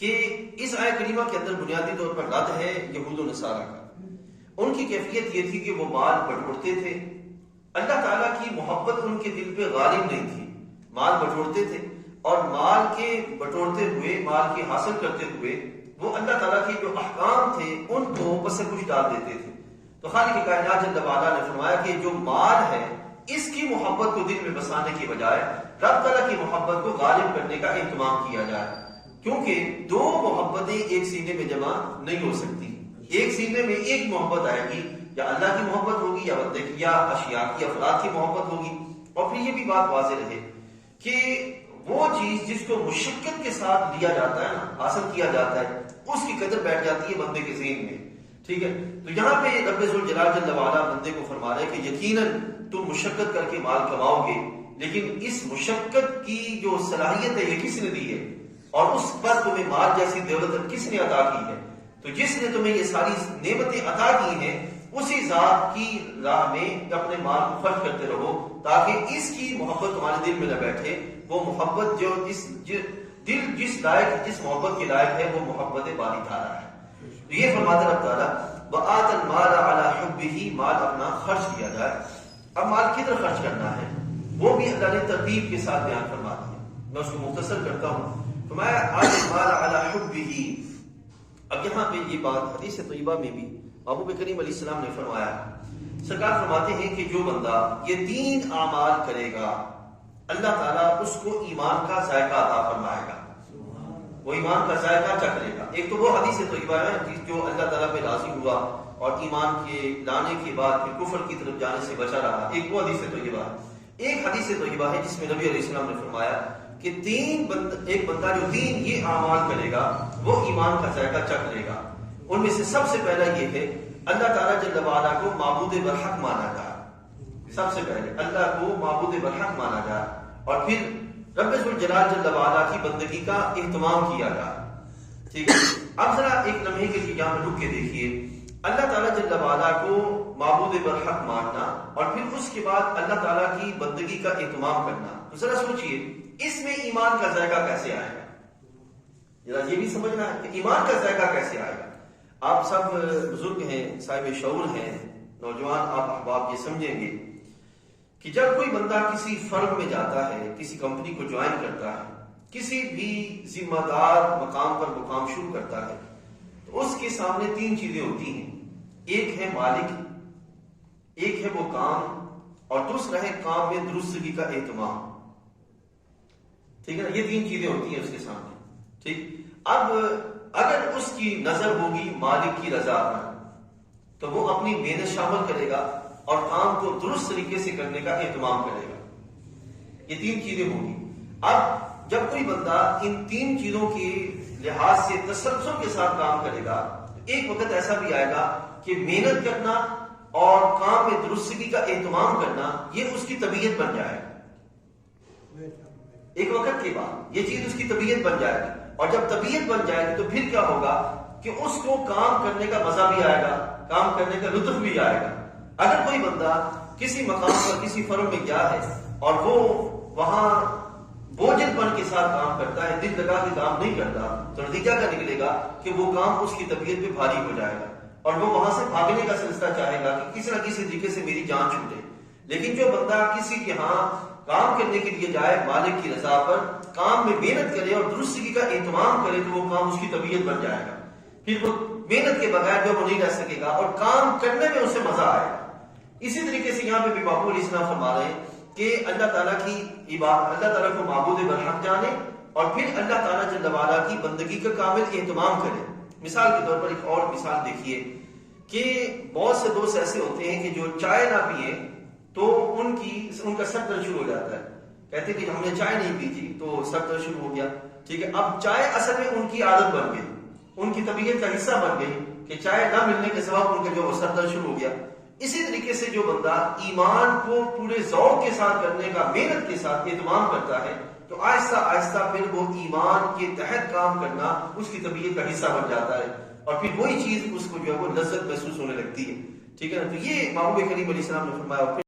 کہ اس آیت کریمہ کے اندر بنیادی طور پر رد ہے یہود و نصارہ کا۔ ان کی کیفیت یہ تھی کہ وہ مال بٹورتے تھے، اللہ تعالیٰ کی محبت ان کے دل پہ غالب نہیں تھی، مال بٹورتے تھے اور مال کے بٹورتے ہوئے، مال کے حاصل کرتے ہوئے وہ اللہ تعالیٰ کے جو احکام تھے ان کو بس کچھ ڈال دیتے تھے۔ تو خالق کائنات جل وعلا نے فرمایا کہ جو مال ہے اس کی محبت کو دل میں بسانے کی بجائے رب تعالیٰ کی محبت کو غالب کرنے کا اہتمام کیا جائے، کیونکہ دو محبتیں ایک سینے میں جمع نہیں ہو سکتی۔ ایک سینے میں ایک محبت آئے گی، یا اللہ کی محبت ہوگی یا بندے کی یا اشیاء کی افراد کی محبت ہوگی۔ اور پھر یہ بھی بات واضح رہے کہ وہ چیز جس کو مشقت کے ساتھ لیا جاتا ہے نا، حاصل کیا جاتا ہے، اس کی قدر بیٹھ جاتی ہے بندے کے ذہن میں، ٹھیک ہے۔ تو یہاں پہ رب ذوالجلال جل وعلا بندے کو فرما رہے کہ یقیناً تم مشقت کر کے مال کماؤ گے، لیکن اس مشقت کی جو صلاحیت ہے یہ کس نے دی ہے، اور اس پر تمہیں مال جیسی دولت کس نے عطا کی ہے؟ تو جس نے تمہیں یہ ساری نعمتیں عطا کی ہیں اسی ذات کی راہ میں اپنے مال کو خرچ کرتے رہو، تاکہ اس کی محبت تمہارے دل میں نہ بیٹھے۔ وہ محبت جو دل جس لائق، جس محبت کے لائق ہے وہ محبت باری تارا ہے۔ تو یہ فرماتا رب تعالیٰ وَآتَ الْمَالَ عَلَى حُبِّهِ، مال اپنا خرچ کیا جائے۔ اب مال کدھر خرچ کرنا ہے وہ بھی اللہ نے ترتیب کے ساتھ بیان فرما دیا، میں اس کو مختصر کرتا ہوں۔ فرمایا آتَ الْمَالَ عَلَى حُبِّهِ۔ اب یہاں پہ یہ بات حدیث طیبہ میں بھی محبوب کریم علیہ السلام نے فرمایا، سرکار فرماتے ہیں کہ جو بندہ یہ 3 اعمال کرے گا اللہ تعالیٰ اس کو ایمان کا ذائقہ عطا فرمائے گا، وہ ایمان کا ذائقہ چکھ لے گا۔ ایک تو وہ حدیث طیبہ ہے جو اللہ تعالیٰ پہ راضی ہوا اور ایمان کے لانے کے بعد پھر کفر کی طرف جانے سے بچا رہا، ایک وہ حدیث طیبہ ہے۔ ایک حدیث طیبہ ہے جس میں نبی علیہ السلام نے فرمایا کہ ایک بندہ جو 3 یہ اعمال کرے گا وہ ایمان کا ذائقہ چکھ لے گا۔ ان میں سے سب سے پہلا یہ ہے اللہ تعالیٰ جل وعلا کو معبود برحق مانا جائے، سب سے پہلے اللہ کو معبود برحق مانا جائے، اور پھر رب ذوالجلال جل وعلا کی بندگی کا اہتمام کیا جائے، ٹھیک ہے۔ اب ذرا ایک لمحے کے لیے یہاں رک کے دیکھیے، اللہ تعالیٰ جل وعلا کو معبود برحق ماننا اور پھر اس کے بعد اللہ تعالیٰ کی بندگی کا اہتمام کرنا، تو ذرا سوچئے اس میں ایمان کا ذائقہ کیسے آئے گا؟ ذرا یہ بھی سمجھنا ہے کہ ایمان کا ذائقہ کیسے آئے گا۔ آپ سب بزرگ ہیں، صاحب شعور ہیں، نوجوان آپ احباب یہ سمجھیں گے کہ جب کوئی بندہ کسی فرم میں جاتا ہے، کسی کمپنی کو جوائن کرتا ہے، کسی بھی ذمہ دار مقام پر وہ کام شروع کرتا ہے، تو اس کے سامنے 3 چیزیں ہوتی ہیں، ایک ہے مالک، ایک ہے وہ کام، اور دوسرا ہے کام میں درستگی کا اہتمام، ٹھیک ہے نا۔ یہ 3 چیزیں ہوتی ہیں اس کے سامنے، ٹھیک۔ اب اگر اس کی نظر ہوگی مالک کی رضا پر تو وہ اپنی محنت شامل کرے گا اور کام کو درست طریقے سے کرنے کا اہتمام کرے گا، یہ 3 چیزیں ہوں گی۔ اب جب کوئی بندہ ان 3 چیزوں کے لحاظ سے تسلسل کے ساتھ کام کرے گا تو ایک وقت ایسا بھی آئے گا کہ محنت کرنا اور کام میں درستگی کا اہتمام کرنا یہ اس کی طبیعت بن جائے گا۔ ایک وقت کے بعد یہ چیز اس کی طبیعت بن جائے گی، اور جب طبیعت بن جائے گی تو پھر کیا ہوگا کہ اس کو کام کرنے کا مزہ بھی آئے گا، کام کرنے کا لطف بھی آئے گا۔ اگر کوئی بندہ کسی مقام پر کسی فرم میں گیا ہے اور وہ وہاں بوجھل پن کے ساتھ کام کرتا ہے، دل لگا کے کام نہیں کرتا، تو نتیجہ کیا نکلے گا کہ وہ کام اس کی طبیعت پہ بھاری ہو جائے گا اور وہ وہاں سے بھاگنے کا سلسلہ چاہے گا کہ کسی نہ کسی طریقے سے میری جان چھوٹے۔ لیکن جو بندہ کسی کے ہاں کام کرنے کے لیے جائے مالک کی رضا پر، کام میں محنت کرے اور درستگی کا اہتمام کرے تو وہ کام اس کی طبیعت بن جائے گا، پھر وہ محنت کے بغیر جو وہ نہیں رہ سکے گا اور کام کرنے میں اسے مزہ آئے گا۔ اسی طریقے سے یہاں پہ بھی محبوب علیہ السلام فرما رہے ہیں کہ اللہ تعالیٰ کی عبادت، اللہ تعالیٰ کو معبود برحق جانے اور پھر اللہ تعالیٰ جل وعلا کی بندگی کا کامل اہتمام کرے۔ مثال کے طور پر ایک اور مثال دیکھیے کہ بہت سے دوست ایسے ہوتے ہیں کہ جو چائے نہ پئیں تو ان کا سر درد شروع ہو جاتا ہے، کہتے ہیں کہ ہم نے چائے نہیں پی تھی تو سر درد شروع ہو گیا، ٹھیک ہے۔ اب چائے اصل میں ان کی عادت بن گئی، ان کی طبیعت کا حصہ بن گئی کہ چائے نہ ملنے کے سبب ان کا جو سر درد شروع ہو گیا۔ اسی طریقے سے جو بندہ ایمان کو پورے ذوق کے ساتھ کرنے کا، محنت کے ساتھ اہتمام کرتا ہے تو آہستہ آہستہ پھر وہ ایمان کے تحت کام کرنا اس کی طبیعت کا حصہ بن جاتا ہے، اور پھر وہی چیز اس کو جو ہے وہ لذت محسوس ہونے لگتی ہے، ٹھیک ہے نا۔ تو یہ محبوب کریم علیہ السلام نے فرمایا۔